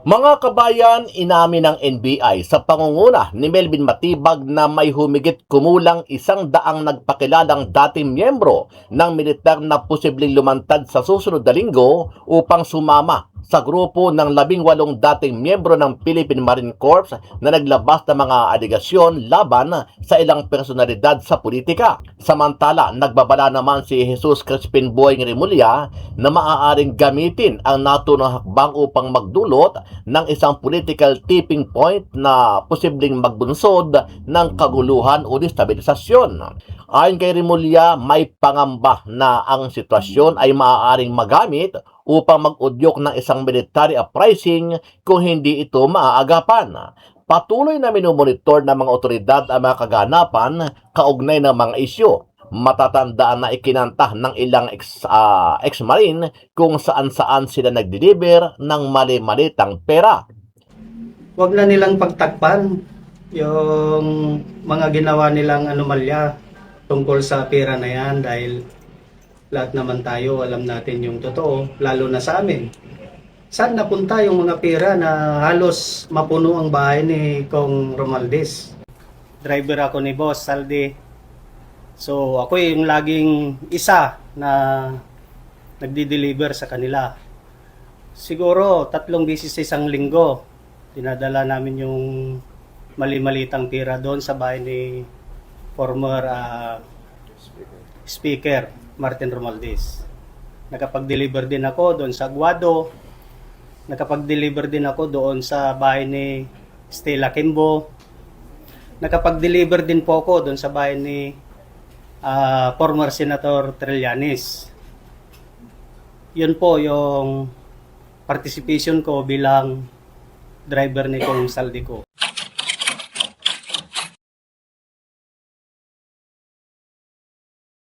Mga kabayan, inamin ng NBI sa pangunguna ni Melvin Matibag na may humigit kumulang 100 nagpakilalang dating miyembro ng militar na posibleng lumantad sa susunod na linggo upang sumama sa grupo ng 18 dating miyembro ng Philippine Marine Corps na naglabas ng mga aligasyon laban sa ilang personalidad sa politika. Samantala, nagbabala naman si Jesus Crispin Boyeng Remulla na maaaring gamitin ang naturang hakbang upang magdulot ng isang political tipping point na posibleng magbunsod ng kaguluhan o destabilisasyon. Ayon kay Remulla, may pangamba na ang sitwasyon ay maaaring magamit upang mag-udyok ng isang military uprising kung hindi ito maaagapan. Patuloy na minumonitor ng mga otoridad ang mga kaganapan kaugnay ng mga isyu. Matatandaan na ikinanta ng ilang ex-marine kung saan-saan sila nag-deliver ng mali-malitang pera. Huwag na nilang pagtakpan yung mga ginawa nilang anomalya tungkol sa pera na yan dahil lahat naman tayo alam natin yung totoo, lalo na sa amin. Saan napunta yung mga pera na halos mapuno ang bahay ni Kong Romualdez? Driver ako ni Boss Saldi. So ako yung laging isa na nagdi-deliver sa kanila. Siguro 3 beses sa isang linggo, dinadala namin yung mali-malitang pera doon sa bahay ni former Speaker Martin Romualdez. Nakapag-deliver din ako doon sa Aguado. Nakapag-deliver din ako doon sa bahay ni Stella Kimbo. Nakapag-deliver din po ako doon sa bahay ni former Senator Trillanes. Yun po yung participation ko bilang driver ni Kong Saldi ko.